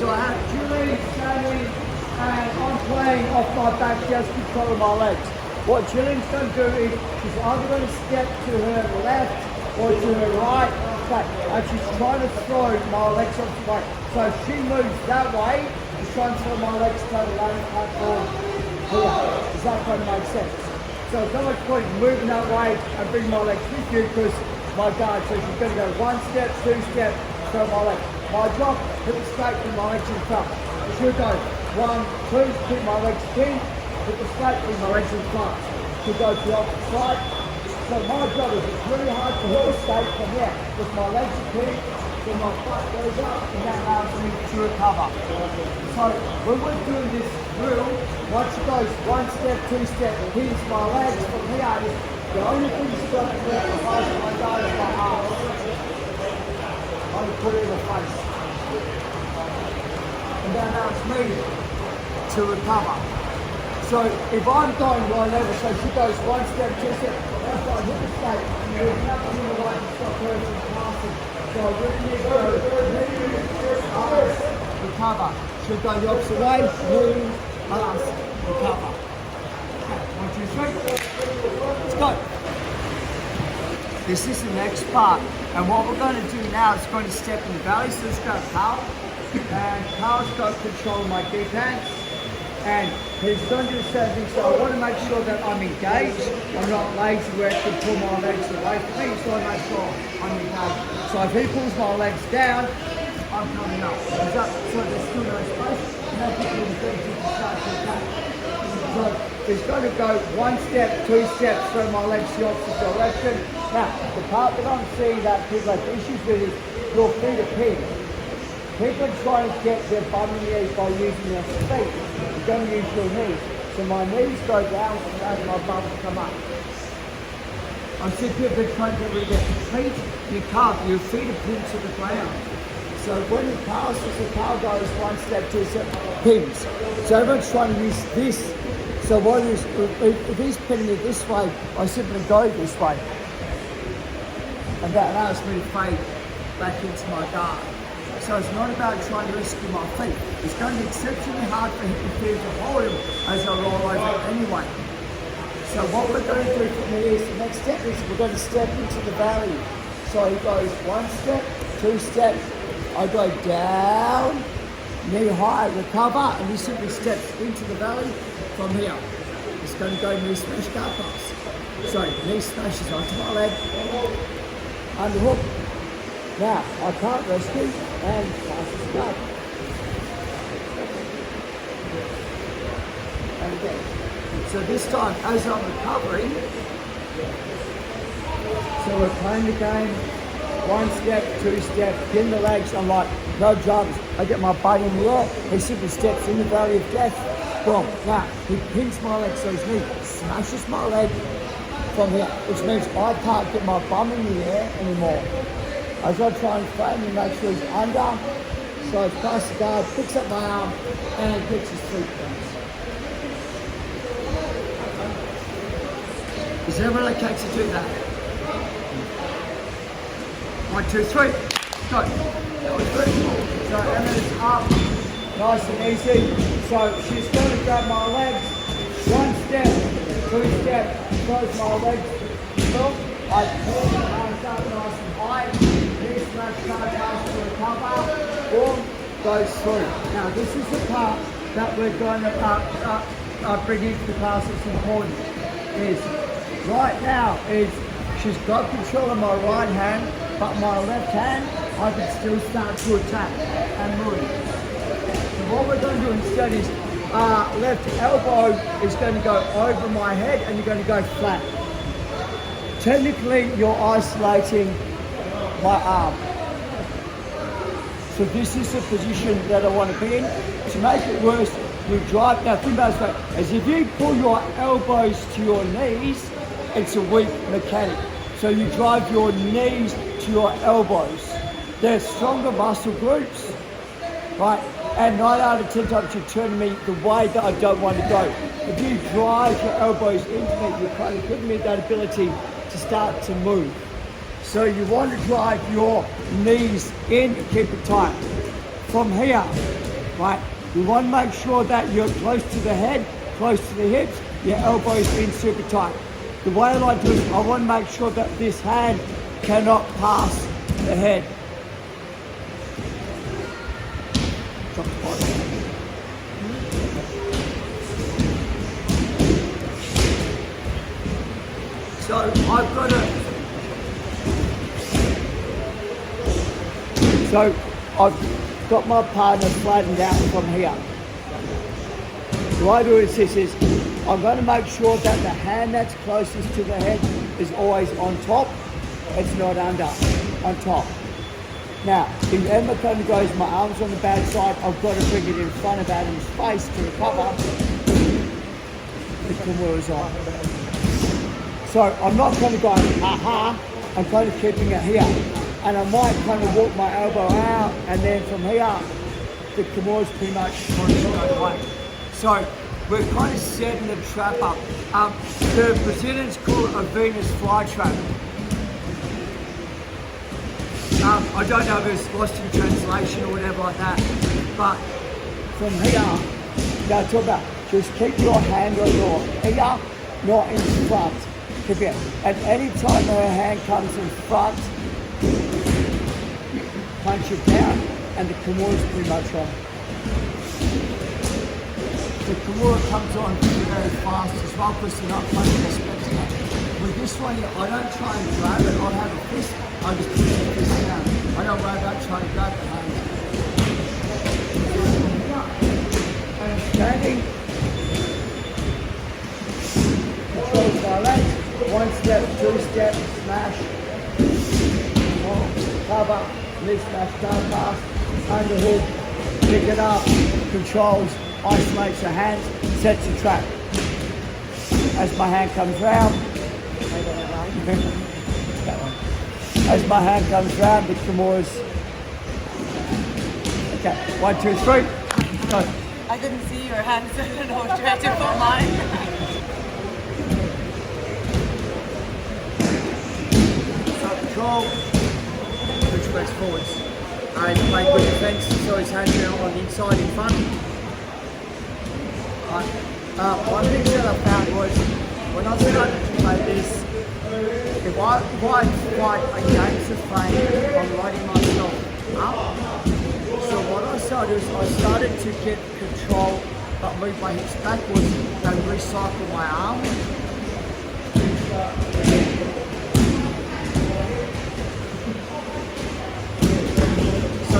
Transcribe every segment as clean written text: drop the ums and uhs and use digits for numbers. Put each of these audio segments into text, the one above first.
So I have Julie standing and I'm playing off my back, just controlling my legs. What Jillian's going to do is she's either going to step to her left or to her right, and she's trying to throw my legs off the back. So if she moves that way, she's trying to throw my legs to the landing platform here. Does that kind of make sense? So it's not much point moving that way and bring my legs with you because my guard. So she's going to go 1 step, 2 step, throw my legs. My job, hit it straight with my legs in front. She'll go 1, 2, keep my legs in, hit the straight with my legs in front. She'll go to the opposite side. So my job is it's really hard to hit the straight from here. With my legs are clean, then my butt goes up and that allows me to recover. So when we're doing this drill, once she goes 1 step, 2 step, here's my legs from here. The only thing she's got to do is my guard is my arms. I'm going to put it in the face. And that allows me to recover. So if I'm going right level, so she goes 1 step, 2 step, that's why I hit the straight. There's nothing in the way to stop her from passing. So I really need to go, recover. She'll go the opposite way, move, pass, recover. Okay, 1, 2, 3. Let's go. This is the next part. And what we're going to do now is going to step in the valley. So let's go Carl. And Carl's got control of my deep hands. And he's going to do the same thing. So I want to make sure that I'm engaged. I'm not lazy where it can pull my legs away from me. So I make sure I'm engaged. So if he pulls my legs down, I'm coming up. So there's still no space. And that's what we're going to do to start to attack. So he's going to go 1 step, 2 steps, throw my legs the opposite direction. Now, the part that I'm seeing that people have issues with is your feet are pinned. People are trying to get their bum in the air by using their feet. You're going to use your knees. So my knees go down and my bum come up. I see people are trying to get rid of their feet. You can't. Your feet are pinned to the ground. So when it passes, the car goes 1 step, 2 step, pins. So everyone's trying to use this. So what is, if he's pinning me this way, I simply go this way. And that allows me to fade back into my guard. So it's not about trying to rescue my feet. It's going to be exceptionally hard for him to hold him as I roll over anyway. So what we're going to do from here is, the next step is we're going to step into the valley. So he goes 1 step, 2 steps, I go down, knee high, recover, and he simply steps into the valley from here. It's going to go knee smash car pass. So knee smashes onto my leg, underhook. Now, I can't rescue and passes up. And again. So this time, as I'm recovering, so we're playing the game, 1 step, 2 step, pin the legs, I'm like, no dramas. I get my butt in the air, he simply steps in the valley of death, boom. Now, he pins my leg, so his knee smashes my leg from here, which means I can't get my bum in the air anymore. As I try and frame and make sure he's under, so it's past the guard, picks up my arm, and gets his feet down. Is everyone okay to do that? 1, 2, 3, go. That was good. So Emma's up, nice and easy. So she's going to grab my legs, 1 step, 2 step, close my legs. Look, I pull my arms up nice and high. This smash card pass to recover, boom, goes through. Now this is the part that we're going to bring into the class that's important. Is right now is she's got control of my right hand, but my left hand, I can still start to attack and move. So what we're going to do instead is, left elbow is going to go over my head and you're going to go flat. Technically, you're isolating my arm. So this is the position that I want to be in. To make it worse, you drive, now think about it this way, as if you pull your elbows to your knees, it's a weak mechanic. So you drive your knees to your elbows. They're stronger muscle groups, right? And 9 out of 10 times you're turning me the way that I don't want to go. If you drive your elbows into me, you're kind of giving me that ability to start to move. So you want to drive your knees in and keep it tight. From here, right? You want to make sure that you're close to the head, close to the hips, your elbows in super tight. The way I like to do it, I want to make sure that this hand cannot pass the head. Drop the bottom. So I've got I've got my partner flattened out from here. The way I do this is I'm going to make sure that the hand that's closest to the head is always on top. It's not under, on top. Now, if Emma kind of goes, my arms on the bad side, I've got to bring it in front of Adam's face to recover. The Kimura's on. So I'm not kind of going, aha, I'm kind of keeping it here. And I might kind of walk my elbow out, and then from here, the Kimura's pretty much straight away. So we're kind of setting the trap up. The Brazilians call it a Venus flytrap. I don't know if it's lost in translation or whatever like that, but from here, now talk about, just keep your hand on your ear, not in front. Keep it. And any time her hand comes in front, punch it down, and the Kimura's pretty much on. The Kimura comes on very fast as well because you're not punching expecting it. With this one, I don't try and grab it. I'll have a fist. I just push the fist down. I don't worry about trying to grab the hand. And standing. Controls my legs. 1 step, 2 step, smash. Cover, mid smash, down pass, underhook, pick it up, controls, isolates the hands, sets the trap. As my hand comes round, as my hand comes round, the Kimura's. Okay, 1, 2, 3, go. I couldn't see your hands, so I don't know what you had to put mine. Control, which works forwards. And playing good defence, so his hands are on the inside in front. One thing that I found was, when I started to play this, if I fight against the frame, I'm lighting myself up. So what I started is, I started to get control, but move my hips backwards and recycle my arm.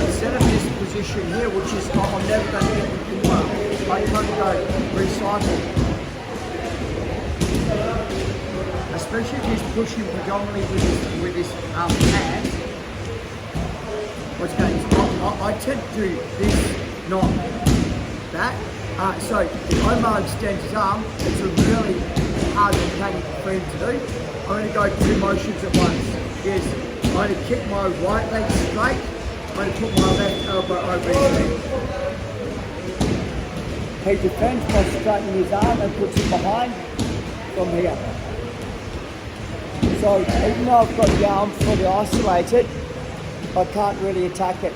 Instead of this position here, which is I'm never going to get the Kimura, I kind of go recycle. Especially if he's pushing predominantly with his hand. What's going on? I tend to do this, not that. So if Omar extends his arm, it's a really hard mechanic for him to do. I'm going to go 2 motions at once. Yes, I'm going to kick my right leg straight. I'm going to put my left elbow over his head. He defends by straightening his arm and puts it behind from here. So even though I've got the arm fully isolated, I can't really attack it.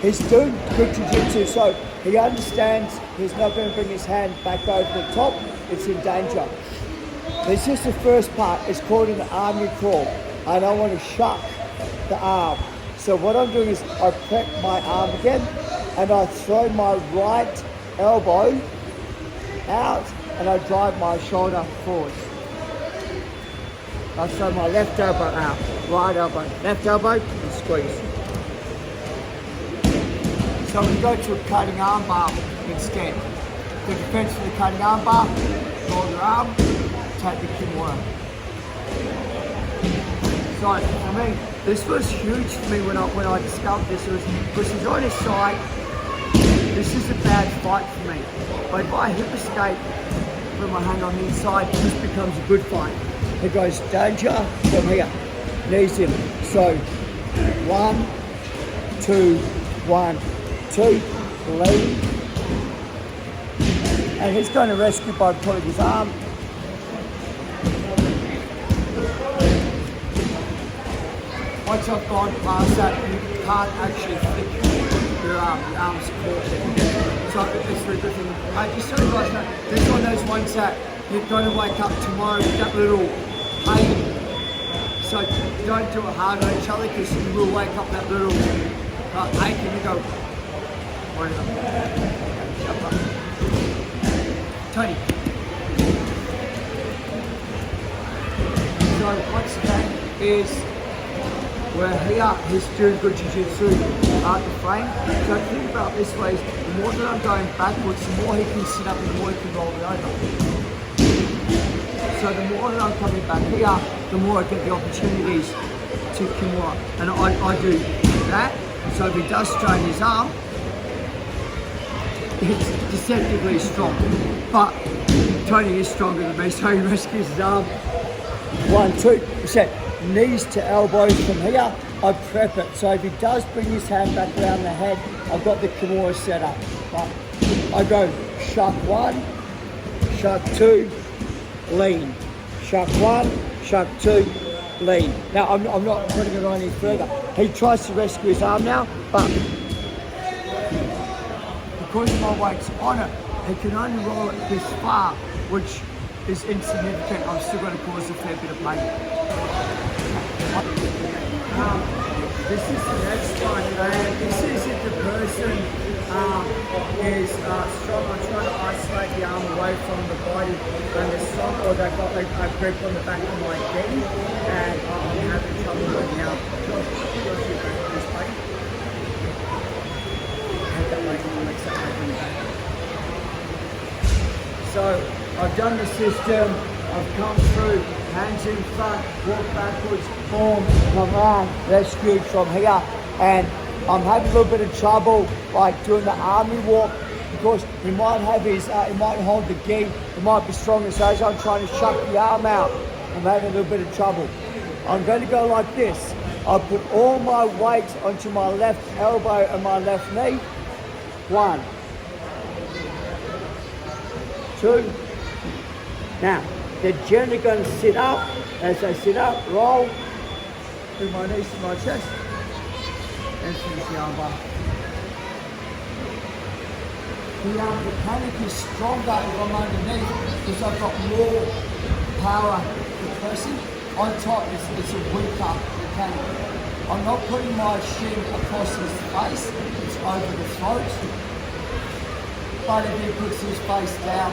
He's doing good jiu-jitsu, so he understands he's not going to bring his hand back over the top. It's in danger. This is the first part. It's called an army crawl. I don't want to shock the arm. So what I'm doing is I prep my arm again and I throw my right elbow out and I drive my shoulder forward. I throw my left elbow out, right elbow, left elbow and squeeze. So we go to a cutting arm bar instead. The defense for the cutting arm bar, roll your arm, take the Kimura. So for me, this was huge for me when I discovered this. It was because he's on his side. This is a bad fight for me. But if I hip escape, put my hand on the inside, this becomes a good fight. It goes danger from here, knees in. So 1, 2, 1, 2, lead. And he's going to rescue by pulling his arm. Once I've gone past that, you can't actually flick your the arms caught there. So it's very good thing. Just so you guys know, this is one of those ones that you're going to wake up tomorrow with that little pain. So don't do it hard on each other because you will wake up that little ache and you go, Tony. So once again is we're here, he's doing good jiu-jitsu at the frame. So think about this way, the more that I'm going backwards, the more he can sit up and the more he can roll me over. So the more that I'm coming back here, the more I get the opportunities to Kimura. And I do that. So if he does strain his arm, it's deceptively strong. But Tony is stronger than me, so he rescues his arm. 1, 2, set. Knees to elbows from here, I prep it. So if he does bring his hand back around the head, I've got the Kimura set up. But I go sharp 1, sharp 2, lean. Sharp 1, sharp 2, lean. Now I'm not putting it on any further. He tries to rescue his arm now, but because my weight's on it, he can only roll it this far, which is insignificant. I'm still going to cause a fair bit of pain. This is the next one, and this is if the person is strong. I'm trying to isolate the arm away from the body when they're strong, or they've got like a grip on the back of my knee, and I'm having trouble working out. This way. So I've done the system, I've come through, hands in front, walk backwards, form, come around, rescued from here, and I'm having a little bit of trouble like doing the army walk because he might have his, he might hold the gi, he might be strong, so as I'm trying to chuck the arm out, I'm having a little bit of trouble. I'm going to go like this. I'll put all my weight onto my left elbow and my left knee. 1, 2. Now, they're generally going to sit up. As they sit up, roll, bring my knees to my chest, and finish the armbar. The panic is stronger if I'm underneath because I've got more power to pressing. On top, it's a weaker panic. I'm not putting my shin across his face, it's over the throat. But if he puts his face down,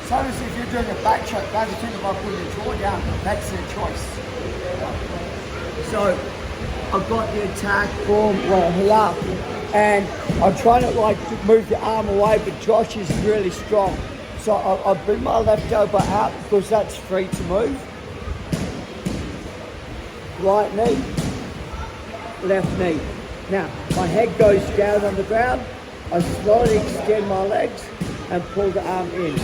so as if you're doing a back choke, don't think about putting your jaw down, that's their choice. So I've got the attack form right here, and I'm trying to like move the arm away, but Josh is really strong. So I'll bring my left elbow out because that's free to move. Right knee, left knee. Now, my head goes down on the ground, I slowly extend my legs and pull the arm in.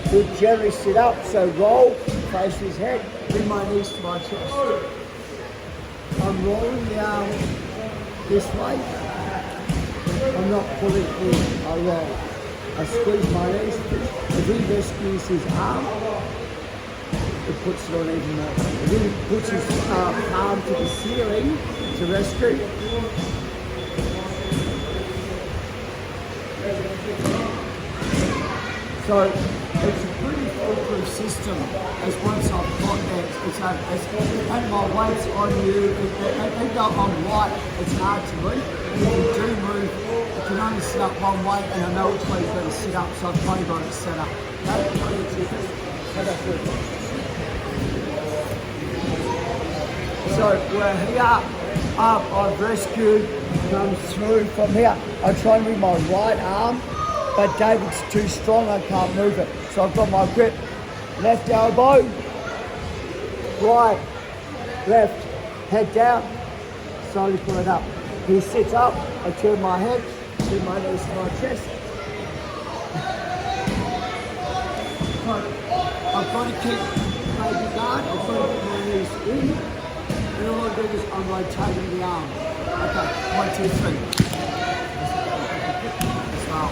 He'll generally sit up, so roll, face his head, bring my knees to my chest. I'm rolling the arm this way. I'm not pulling in, I roll. I squeeze my knees. If he rescues his arm, it puts it on even more. If he puts his arm to the ceiling to rescue, so it's a pretty foolproof system as once I've got there, and my weight's on you, even though I'm light, it's hard to move. If you do move, you can only sit up one way, and I know which way you've got to sit up, so I've kind of got it set up. So we're here, I've rescued, comes through from here. I try and move my right arm, but David's too strong, I can't move it. So I've got my grip, left elbow, right, left, head down, slowly pull it up. He sits up, I turn my head, turn my knees to my chest. So I've got to keep baby guard, I've got to put my knees in, and all I do is I'm rotating the arm. Okay, 1, 2, 3. As well.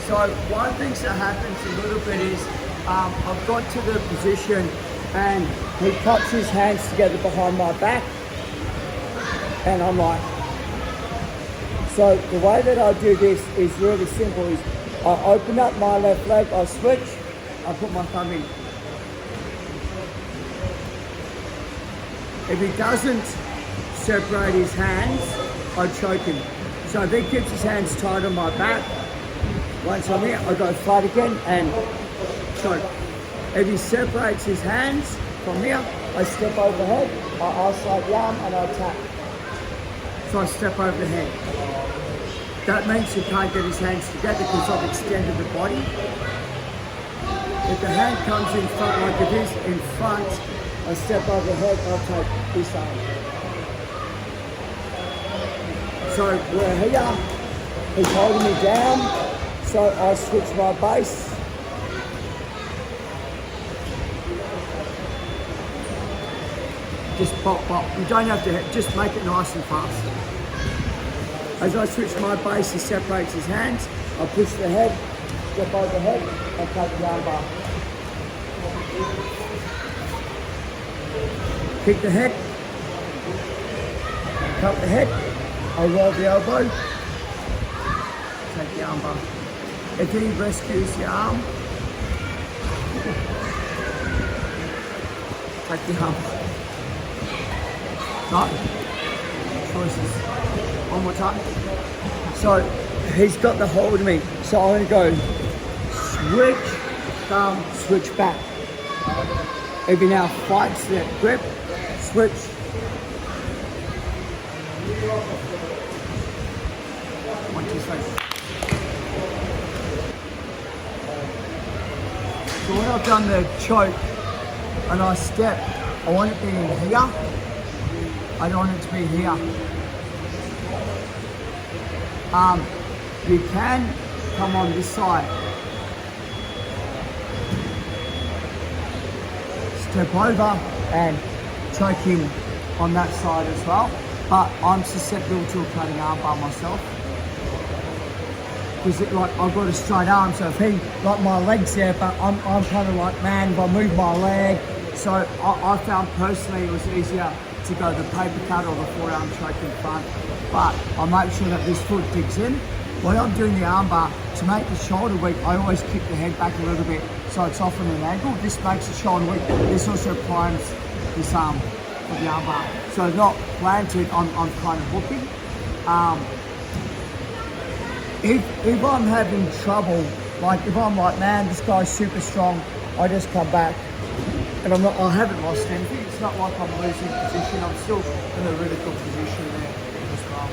So one thing that happens a little bit is I've got to the position and he cups his hands together behind my back, and I'm like, so the way that I do this is really simple. Is I open up my left leg, I switch, I put my thumb in. If he doesn't separate his hands, I choke him. So if he keeps his hands tight on my back, once I'm here, I go flat again and choke. If he separates his hands from here, I step overhead, I isolate the arm and I tap. So I step over the head. That means he can't get his hands together because I've extended the body. If the hand comes in front like it is in front, I step over the head, I'll take this arm. So we're here, he's holding me down, so I switch my base. Just pop, pop. You don't have to, just make it nice and fast. As I switch my base, he separates his hands. I push the head, step over the head, and take the arm bar. Kick the head, cut the head, I roll the elbow, take the arm bar. If he rescues the arm, take the arm bar. No, choices. One more time. So he's got the hold of me. So I'm going to go switch, thumb, switch back. If he now fights that grip, switch. One, two, three. So when I've done the choke and I step, I want it to be in here. I don't want it to be here. You can come on this side. Step over and choke him on that side as well. But I'm susceptible to a cutting arm bar myself. Because I've got a straight arm, so if he, like my leg's there, but I'm kind of like, man, if I move my leg. So I found personally it was easier to go the paper cut or the forearm choke in front. But I make sure that this foot digs in. When I'm doing the arm bar, to make the shoulder weak, I always kick the head back a little bit so it's off on an angle. This makes the shoulder weak. This also primes this arm for the arm bar. So not planted, I'm kind of hooking. If I'm having trouble, like if I'm like, man, this guy's super strong, I just come back. And I haven't lost anything. It's not like I'm losing position. I'm still in a really good position there as well.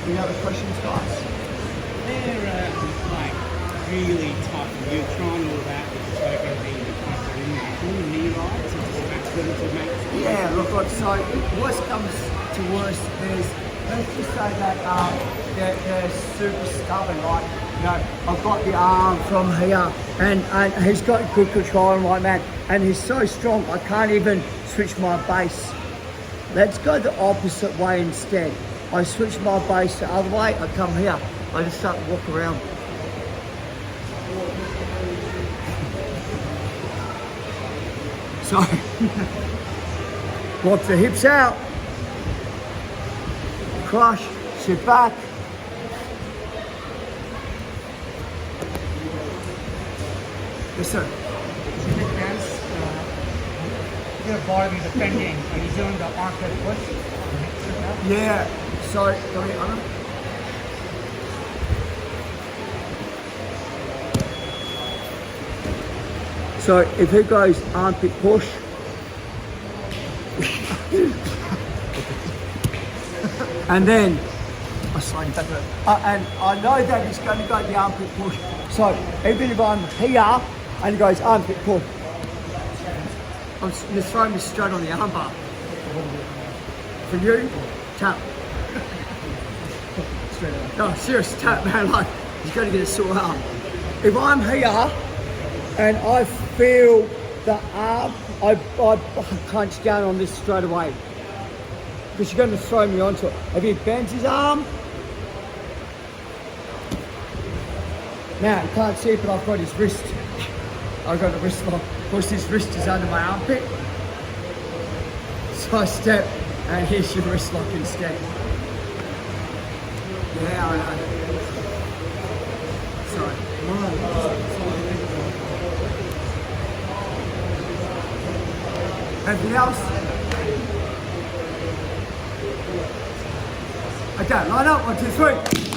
Any other questions, guys? They're like really tough. You're trying all that with the choke and everything. You can't get in there. Can you knee rides and just match them to make? Yeah, look, so worst comes to worst is, let's just say that they're super stubborn, like, you know, I've got the arm from here and he's got good control on my man and he's so strong I can't even switch my base. Let's go the opposite way instead. I switch my base the other way, I come here, I just start to walk around. So, lock the hips out, crush, sit back. Yes, sir. Your body is bending and he's doing the armpit push. Yeah, so, go ahead, Anna. So, if he goes armpit push, and then, I slide back and I know that he's going to go the armpit push. So, even if I'm here, and he goes armpit push, I'm just throwing me straight on the armbar. For you, tap. No, serious tap, man. Like, he's going to get a sore arm. If I'm here and I feel the arm, I punch down on this straight away. Because you're going to throw me onto it. If he bends his arm, now you can't see it, but I've got his wrist. I got the wrist lock. Of course, his wrist is under my armpit. So I step, and here's your wrist lock instead. Yeah, I know. Sorry. Anything else? Okay, line up, 1, 2, 3.